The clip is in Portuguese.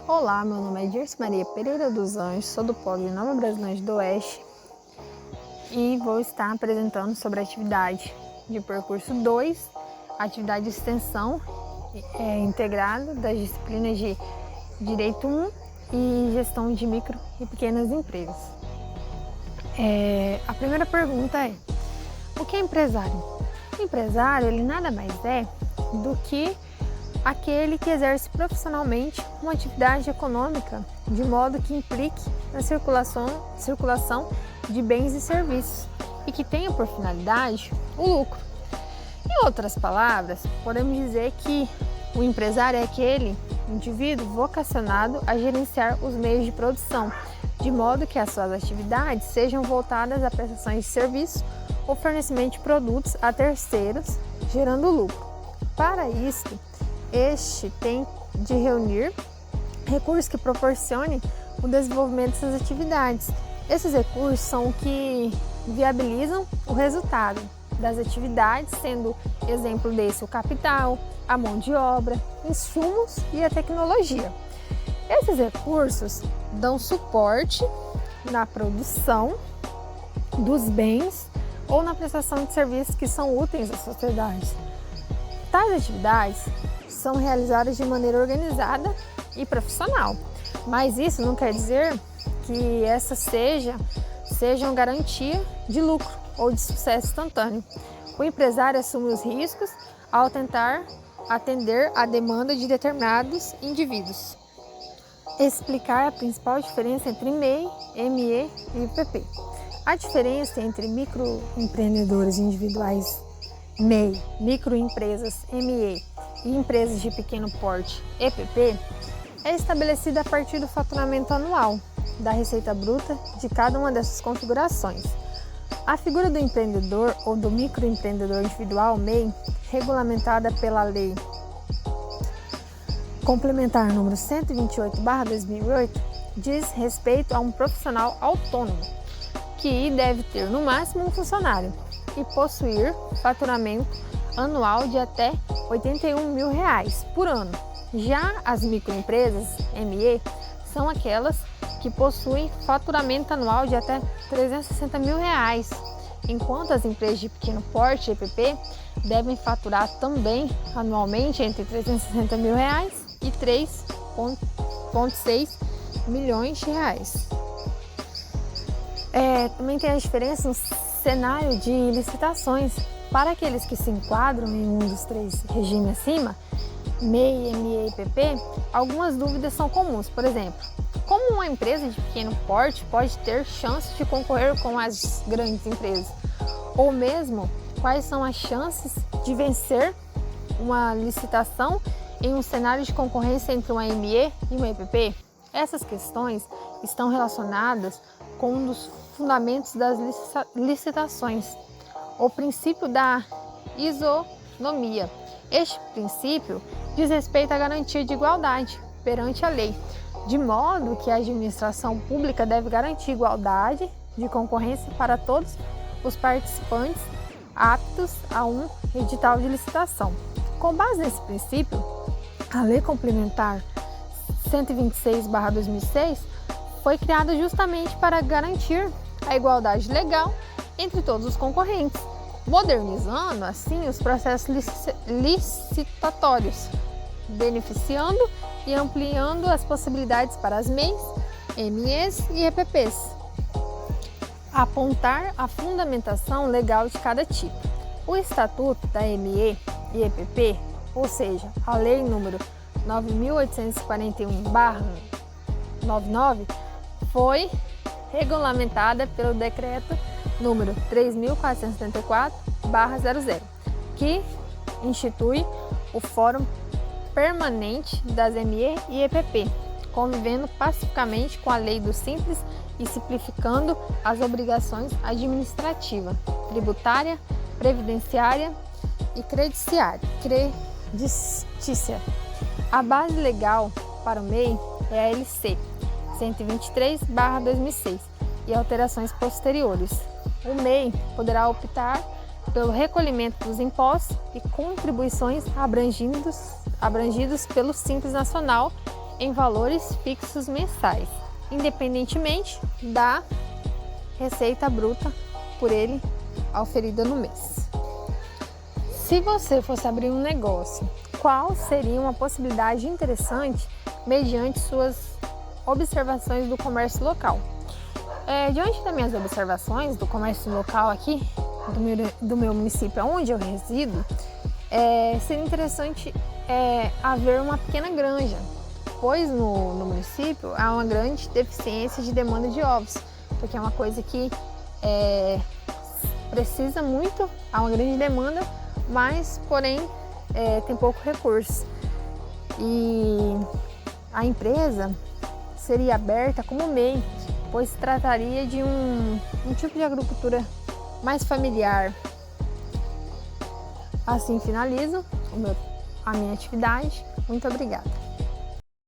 Olá, meu nome é Dirce Maria Pereira dos Anjos, sou do Polo de Nova Brasilândia do Oeste e vou estar apresentando sobre a atividade de percurso 2, atividade de extensão integrada das disciplinas de Direito 1 e Gestão de Micro e Pequenas Empresas. A primeira pergunta é: o que é empresário? O empresário, ele nada mais é do que aquele que exerce profissionalmente uma atividade econômica de modo que implique na circulação de bens e serviços e que tenha por finalidade o lucro. Em outras palavras, podemos dizer que o empresário é aquele indivíduo vocacionado a gerenciar os meios de produção, de modo que as suas atividades sejam voltadas a prestações de serviços ou fornecimento de produtos a terceiros, gerando lucro. Para isso, este tem de reunir recursos que proporcionem o desenvolvimento dessas atividades. Esses recursos são o que viabilizam o resultado das atividades, sendo exemplo desse o capital, a mão de obra, insumos e a tecnologia. Esses recursos dão suporte na produção dos bens ou na prestação de serviços que são úteis à sociedade. Tais atividades são realizadas de maneira organizada e profissional, mas isso não quer dizer que essas sejam garantia de lucro ou de sucesso instantâneo. O empresário assume os riscos ao tentar atender à demanda de determinados indivíduos. Explicar a principal diferença entre MEI, ME e IPP. A diferença entre microempreendedores individuais MEI, microempresas ME e empresas de pequeno porte EPP é estabelecida a partir do faturamento anual da receita bruta de cada uma dessas configurações. A figura do empreendedor ou do microempreendedor individual MEI, regulamentada pela Lei Complementar número 128/2008, diz respeito a um profissional autônomo que deve ter no máximo um funcionário e possuir faturamento anual de até R$ 81 mil por ano. Já as microempresas ME são aquelas que possuem faturamento anual de até R$ 360 mil, enquanto as empresas de pequeno porte EPP devem faturar também anualmente entre R$ 360 mil e R$ 3,6 milhões. Também tem a diferença no cenário de licitações. Para aqueles que se enquadram em um dos três regimes acima, MEI, ME e IPP, algumas dúvidas são comuns. Por exemplo, como uma empresa de pequeno porte pode ter chance de concorrer com as grandes empresas? Ou mesmo, quais são as chances de vencer uma licitação em um cenário de concorrência entre uma ME e uma IPP? Essas questões estão relacionadas com um dos fundamentos das licitações, o princípio da isonomia. Este princípio diz respeito à garantia de igualdade perante a lei, de modo que a administração pública deve garantir igualdade de concorrência para todos os participantes aptos a um edital de licitação. Com base nesse princípio, a Lei Complementar 126/2006 foi criada justamente para garantir a igualdade legal entre todos os concorrentes, modernizando assim os processos licitatórios, beneficiando e ampliando as possibilidades para as MEIs, MEs e EPPs. Apontar a fundamentação legal de cada tipo. O Estatuto da ME e EPP, ou seja, a Lei número 9.841/99, foi regulamentada pelo Decreto número 3.474/00, que institui o Fórum Permanente das ME e EPP, convivendo pacificamente com a Lei do Simples e simplificando as obrigações administrativa, tributária, previdenciária e creditícia. A base legal para o MEI é a LC 123/2006 e alterações posteriores. O MEI poderá optar pelo recolhimento dos impostos e contribuições abrangidos pelo Simples Nacional em valores fixos mensais, independentemente da receita bruta por ele oferida no mês. Se você fosse abrir um negócio, qual seria uma possibilidade interessante mediante suas observações do comércio local? Diante das minhas observações do comércio local aqui, do meu município onde eu resido, seria interessante haver uma pequena granja, pois no município há uma grande deficiência de demanda de ovos, porque é uma coisa que precisa muito, há uma grande demanda, mas porém tem pouco recurso. E a empresa seria aberta como MEI, pois se trataria de um tipo de agricultura mais familiar. Assim finalizo a minha atividade. Muito obrigada.